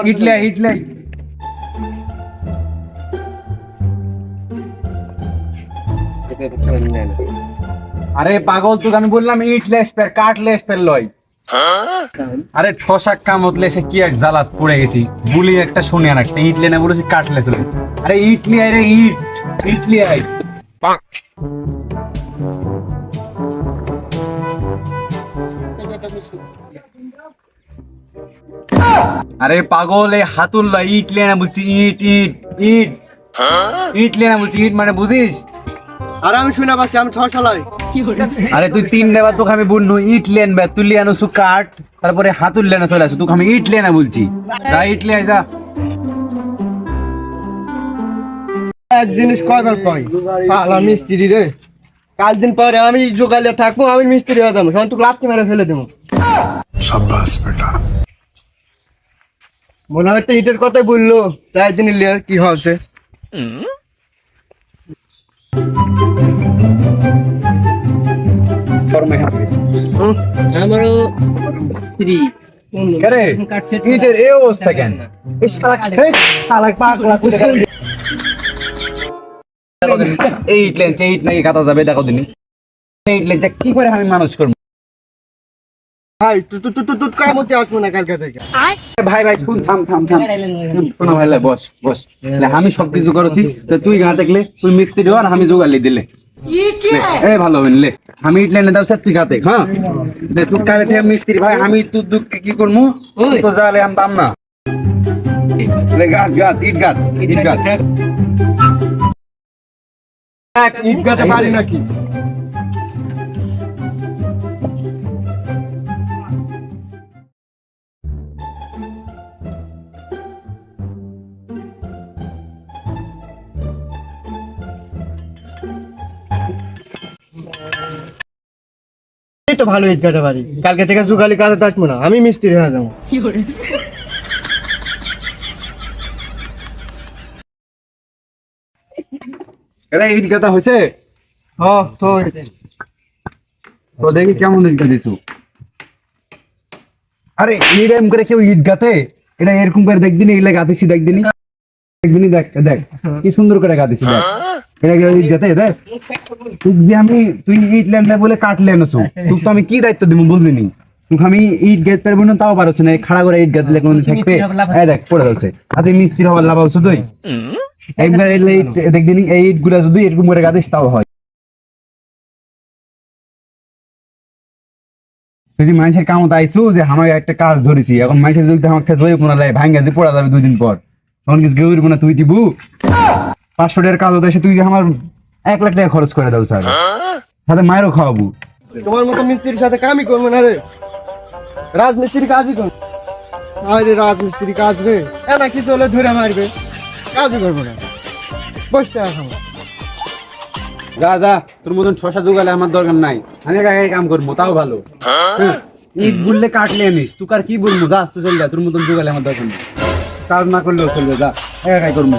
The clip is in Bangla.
ইটলে ইটলে আরে পাগল, তোকে আমি বললাম ইটলে স্পেয়ার কাটলে স্পেয়ার লয়। আরে ঠসাক কামতলে সে কি এক জ্বালাত পড়ে গেছি, বুলি একটা শুনে আর একটা ইটলে না বলেছি কাটলে চলে। আরে ইটলি আই রে, ইট ইটলি আই। আরে পাগল, এই হাতুল্লা ইটলে না বলছি, ইট ইট ইট ইটলে না বলছি, ইট মানে বুঝিস? আর আমি শুনে পাচ্ছি আমি 6 সালাই। আরে তুই 3 নেবা, তোকে আমি বলনু ইট লেন বে, তুই লিয়ানো সু কাট, তারপরে হাতুল লেনা চলে আসো, তোকে আমি ইট লেনা বলছি। যা ইট লে আই যা। এক জিনিস কয়বার কই শালা মিস্ত্রি রে, কাল দিন পরে আমি জোগালে থাকবো, আমি মিস্ত্রি হয়ে যাবো, তখন তোকে লাথি মেরে ফেলে দেবো। শাবাশ বেটা। মনে হয় একটা ইটের কথাই বললো, তাই দিন লিয়ার কি হচ্ছে। আমারও স্ত্রী আরে ইটের এই অবস্থা কেন? এই শালা শালা পাগলা কোথা থেকে? এই ইট লেন ইট নাকি কাটা যাবে, দেখো দিনি এই ইট লেন কি করে আমি মানুষ করব? ভাই তুই কামতে আসবো না কালকে থেকে। ভাই ভাই শুন, থাম থাম থাম, শোনো ভাই, বস বস। আমি সবকিছু করেছি, তো তুই গা দেখলে তুই মিস্ত্রি আর আমি জোগালি দিলে এ ভালো হবে লে। আমি ইট লেনে দাও সত্যি গাতে, হ্যাঁ তুই কালে থেকে মিস্ত্রি ভাই, আমি তুই দুঃখে কি করবো তো জালে আমি পাম না। গাত গাত ইট গাত ইট গাত ইট গাতে পারি নাকি? এই তো ভালো ইট গাতে পারি, কালকে থেকে জোগালি কাজে আসবো না, আমি মিস্ত্রি হয়ে যাবো। এরা ইট গাতা হয়েছে তো দেখি কেমন ইট গাতিছু। আরে এরকম করে কেউ ইট গাতে? এটা এরকম করে দেখদিনি, এগুলা গাতিছি দেখদিনি দেখদিনি, দেখ দেখ কি সুন্দর করে গাতিছি, দেখ এটা কেউ ইট গাতে? দেখ তুই যে আমি তুই ইট লেন না বলে কাট লেন আছো, তুই তো আমি কি দায়িত্ব দিব বলদিনি? তুই আমি ইট গেট পারবো না, তাও পারছ না, খাড়া করে ইট গাতলে কোন থাকবে? এই দেখ পড়ে যাচ্ছে হাতে, মিস্ত্রি হবার লাভ হচ্ছে তুই। একবার এই ইট দেখদিনি, এই ইট গুলা যদি এরকম করে গাতিস তাও হয়। তুই যে মানুষের কামত আইসু যে আমার একটা কাজ ধরেছি, এখন মানুষের যদি আমার কাছে ধরে পোনা লাই ভাঙ্গা যে পড়া যাবে 2 দিন পর, তখন কিছু গেউর পোনা তুই দিবু 500 টাকার কাজ হতে এসে তুই যে আমার 1 লাখ টাকা খরচ করে দাও স্যার, সাথে মায়েরও খাওয়াবো। তোমার মতো মিস্ত্রির সাথে কামই করবো না রে, রাজমিস্ত্রি কাজই করবো। আরে রাজমিস্ত্রি কাজ রে, এনা কিছু হলে ধরে মারবে, কাজই করবো না, বসতে আসবো। যা যা, তোর মতন 6 জোগালে আমার দরকার নাই, আমি একা একাই কাম করবো, তাও ভালো। ইট বললে কাটলে আনিস, তুই আর কি বলবো? যা তুই চল যা, তোর মতন জোগালে আমার দরকার নেই, কাজ না করলেও চলবে, যা একা একাই করবো।